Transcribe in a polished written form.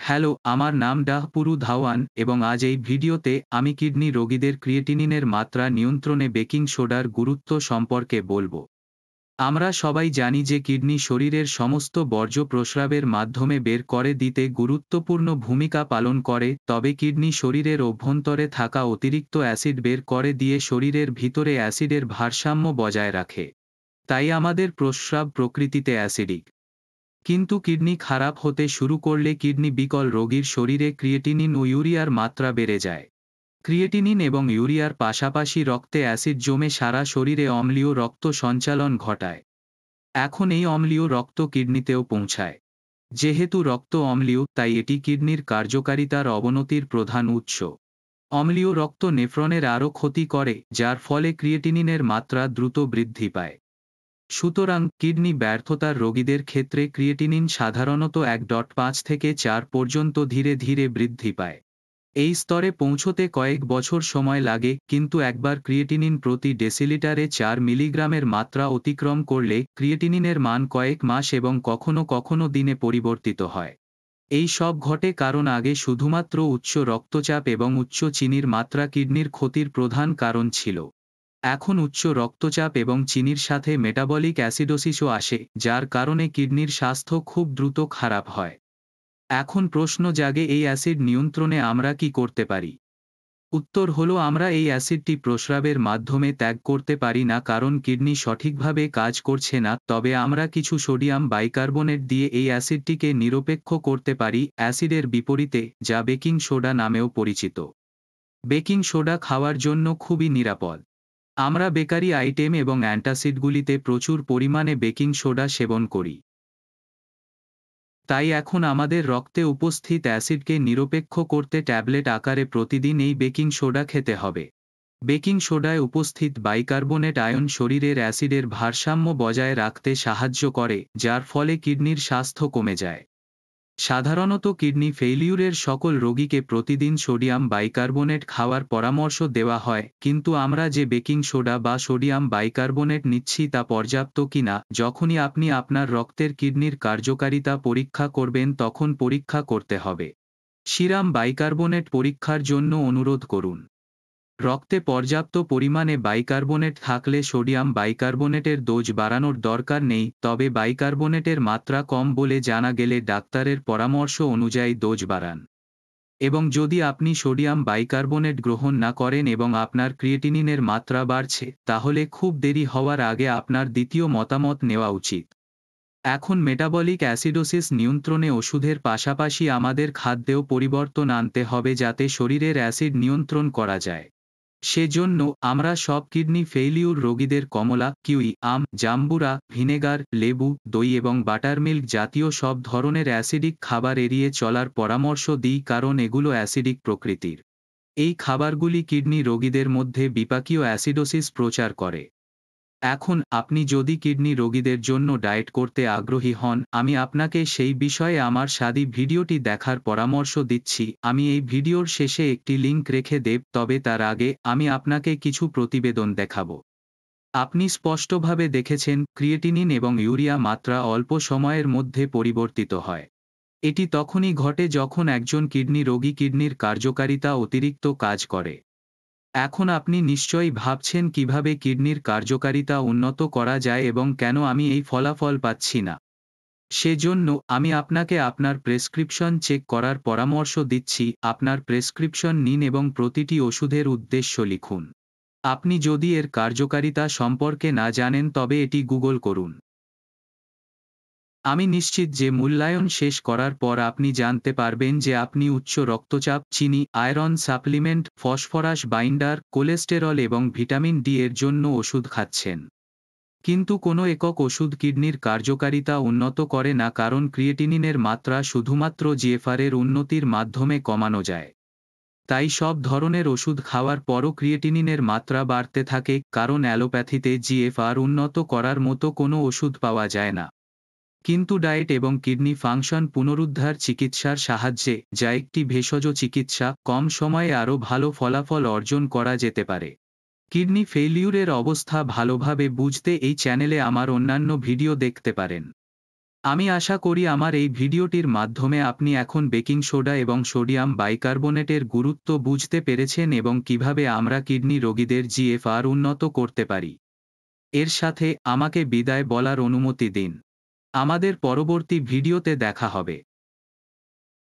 Hello, আমার নাম ডাহপুরু ধাওয়ান এবং আজ এই ভিডিওতে আমি কিডনি রোগীদের ক্রিয়েটিনিনের মাত্রা নিয়ন্ত্রণে বেকিং সোডার গুরুত্ব সম্পর্কে বলবো। আমরা সবাই জানি যে কিডনি শরীরের সমস্ত বর্জ্য প্রস্রাবের মাধ্যমে বের করে দিতে গুরুত্বপূর্ণ ভূমিকা পালন করে, তবে কিডনি শরীরের অভ্যন্তরে থাকা অতিরিক্ত অ্যাসিড বের করে দিয়ে শরীরের ভিতরে অ্যাসিডের ভারসাম্য বজায় রাখে। তাই আমাদের প্রস্রাব প্রকৃতিতে অ্যাসিডিক। কিন্তু কিডনি খারাপ হতে শুরু করলে কিডনি বিকল রোগীর শরীরে ক্রিয়েটিনিন ও ইউরিয়ার মাত্রা বেড়ে যায়। ক্রিয়েটিনিন এবং ইউরিয়ার পাশাপাশি রক্তে অ্যাসিড জমে সারা শরীরে অম্লীয় রক্ত সঞ্চালন ঘটায়। এখন এই অম্লীয় রক্ত কিডনিতেও পৌঁছায়। যেহেতু রক্ত অম্লীয়, তাই এটি কিডনির কার্যকারিতার অবনতির প্রধান উৎস। অম্লীয় রক্ত নেফ্রনের আরও ক্ষতি করে, যার ফলে ক্রিয়েটিনিনের মাত্রা দ্রুত বৃদ্ধি পায়। সুতরাং কিডনি ব্যর্থতার রোগীদের ক্ষেত্রে ক্রিয়েটিনিন সাধারণত 1.5 থেকে 4 পর্যন্ত ধীরে ধীরে বৃদ্ধি পায়। এই স্তরে পৌঁছতে কয়েক বছর সময় লাগে, কিন্তু একবার ক্রিয়েটিনিন প্রতি ডেসিলিটারে 4 মিলিগ্রামের মাত্রা অতিক্রম করলে ক্রিয়েটিনিনের মান কয়েক মাস এবং কখনো কখনো দিনে পরিবর্তিত হয়। এই সব ঘটে কারণ আগে শুধুমাত্র উচ্চ রক্তচাপ এবং উচ্চ চিনির মাত্রা কিডনির ক্ষতির প্রধান কারণ ছিল। এখন উচ্চ রক্তচাপ এবং চিনির সাথে মেটাবলিক অ্যাসিডোসিসও আসে, যার কারণে কিডনির স্বাস্থ্য খুব দ্রুত খারাপ হয়। এখন প্রশ্ন জাগে, এই অ্যাসিড নিয়ন্ত্রণে আমরা কি করতে পারি? উত্তর হলো, আমরা এই অ্যাসিডটি প্রস্রাবের মাধ্যমে ত্যাগ করতে পারি না কারণ কিডনি সঠিকভাবে কাজ করছে না, তবে আমরা কিছু সোডিয়াম বাইকার্বনেট দিয়ে এই অ্যাসিডটিকে নিরপেক্ষ করতে পারি, অ্যাসিডের বিপরীতে, যা বেকিং সোডা নামেও পরিচিত। বেকিং সোডা খাওয়ার জন্য খুবই নিরাপদ। আমরা বেকারি আইটেম এবং অ্যান্টাসিডগুলিতে প্রচুর পরিমাণে বেকিং সোডা সেবন করি। তাই এখন আমাদের রক্তে উপস্থিত অ্যাসিডকে নিরপেক্ষ করতে ট্যাবলেট আকারে প্রতিদিন এই বেকিং সোডা খেতে হবে। বেকিং সোডায় উপস্থিত বাইকার্বনেট আয়ন শরীরের অ্যাসিডের ভারসাম্য বজায় রাখতে সাহায্য করে, যার ফলে কিডনির স্বাস্থ্য কমে যায়। সাধারণত কিডনি ফেইলিউরের সকল রোগীকে প্রতিদিন সোডিয়াম বাইকার্বনেট খাওয়ার পরামর্শ দেওয়া হয়, কিন্তু আমরা যে বেকিং সোডা বা সোডিয়াম বাইকার্বনেট নিচ্ছি তা পর্যাপ্ত কিনা, যখনই আপনি আপনার রক্তের কিডনির কার্যকারিতা পরীক্ষা করবেন তখন পরীক্ষা করতে হবে। সিরাম বাইকার্বনেট পরীক্ষার জন্য অনুরোধ করুন। রক্তে পর্যাপ্ত পরিমাণে বাইকার্বনেট থাকলে সোডিয়াম বাইকার্বনেটের ডোজ বাড়ানোর দরকার নেই, তবে বাইকার্বনেটের মাত্রা কম বলে জানা গেলে ডাক্তারের পরামর্শ অনুযায়ী ডোজ বাড়ান। এবং যদি আপনি সোডিয়াম বাইকার্বনেট গ্রহণ না করেন এবং আপনার ক্রিয়েটিনিনের মাত্রা বাড়ছে, তাহলে খুব দেরি হওয়ার আগে আপনার দ্বিতীয় মতামত নেওয়া উচিত। এখন মেটাবলিক অ্যাসিডোসিস নিয়ন্ত্রণে ওষুধের পাশাপাশি আমাদের খাদ্যেও পরিবর্তন আনতে হবে যাতে শরীরের অ্যাসিড নিয়ন্ত্রণ করা যায়। সেজন্য আমরা সব কিডনি ফেইলিউর রোগীদের কমলা, কিউই, আম, জাম্বুরা, ভিনেগার, লেবু, দই এবং বাটারমিল্ক জাতীয় সব ধরনের অ্যাসিডিক খাবার এড়িয়ে চলার পরামর্শ দিই কারণ এগুলো অ্যাসিডিক প্রকৃতির। এই খাবারগুলি কিডনি রোগীদের মধ্যে বিপাকীয় অ্যাসিডোসিস প্রচার করে। এখন আপনি যদি কিডনি রোগীদের জন্য ডায়েট করতে আগ্রহী হন, আমি আপনাকে সেই বিষয়ে আমার স্বাদী ভিডিওটি দেখার পরামর্শ দিচ্ছি। আমি এই ভিডিওর শেষে একটি লিংক রেখে দেব, তবে তার আগে আমি আপনাকে কিছু প্রতিবেদন দেখাবো। আপনি স্পষ্টভাবে দেখেছেন, ক্রিয়েটিনিন এবং ইউরিয়া মাত্রা অল্প সময়ের মধ্যে পরিবর্তিত হয়। এটি তখনই ঘটে যখন একজন কিডনি রোগী কিডনির কার্যকারিতা অতিরিক্ত কাজ করে। এখন আপনি নিশ্চয়ই ভাবছেন কিভাবে কিডনির কার্যকারিতা উন্নত করা যায় এবং কেন আমি এই ফলাফল পাচ্ছি না। সেজন্য আমি আপনাকে আপনার প্রেসক্রিপশন চেক করার পরামর্শ দিচ্ছি। আপনার প্রেসক্রিপশন নিন এবং প্রতিটি ওষুধের উদ্দেশ্য লিখুন। আপনি যদি এর কার্যকারিতা সম্পর্কে না জানেন তবে এটি গুগল করুন। আমি নিশ্চিত যে মূল্যায়ন শেষ করার পর আপনি জানতে পারবেন যে আপনি উচ্চ রক্তচাপ, চিনি, iron supplement, phosphorus binder, cholesterol এবং ভিটামিন ডি এর জন্য ওষুধ খাচ্ছেন। কিন্তু কোনো একক ওষুধ কিডনির কার্যকারিতা উন্নত করে না কারণ ক্রিয়েটিনিনের মাত্রা শুধুমাত্র জিএফআর এর উন্নতির মাধ্যমে কমানো যায়। তাই সব ধরনের ওষুধ খাওয়ার পরও ক্রিয়েটিনিনের মাত্রা বাড়তে থাকে কারণ অ্যালোপ্যাথিতে জিএফআর উন্নত করার মতো কোনো ওষুধ পাওয়া যায় না। কিন্তু ডায়েট এবং কিডনি ফাংশন পুনরুদ্ধার চিকিৎসার সাহায্যে, যা একটি ভেষজ চিকিৎসা, কম সময়ে আরও ভালো ফলাফল অর্জন করা যেতে পারে। কিডনি ফেইলিউরের অবস্থা ভালোভাবে বুঝতে এই চ্যানেলে আমার অন্যান্য ভিডিও দেখতে পারেন। আমি আশা করি আমার এই ভিডিওটির মাধ্যমে আপনি এখন বেকিং সোডা এবং সোডিয়াম বাইকার্বনেটের গুরুত্ব বুঝতে পেরেছেন এবং কিভাবে আমরা কিডনি রোগীদের জিএফআর উন্নত করতে পারি। এর সাথে আমাকে বিদায় বলার অনুমতি দিন। আমাদের পরবর্তী ভিডিওতে দেখা হবে।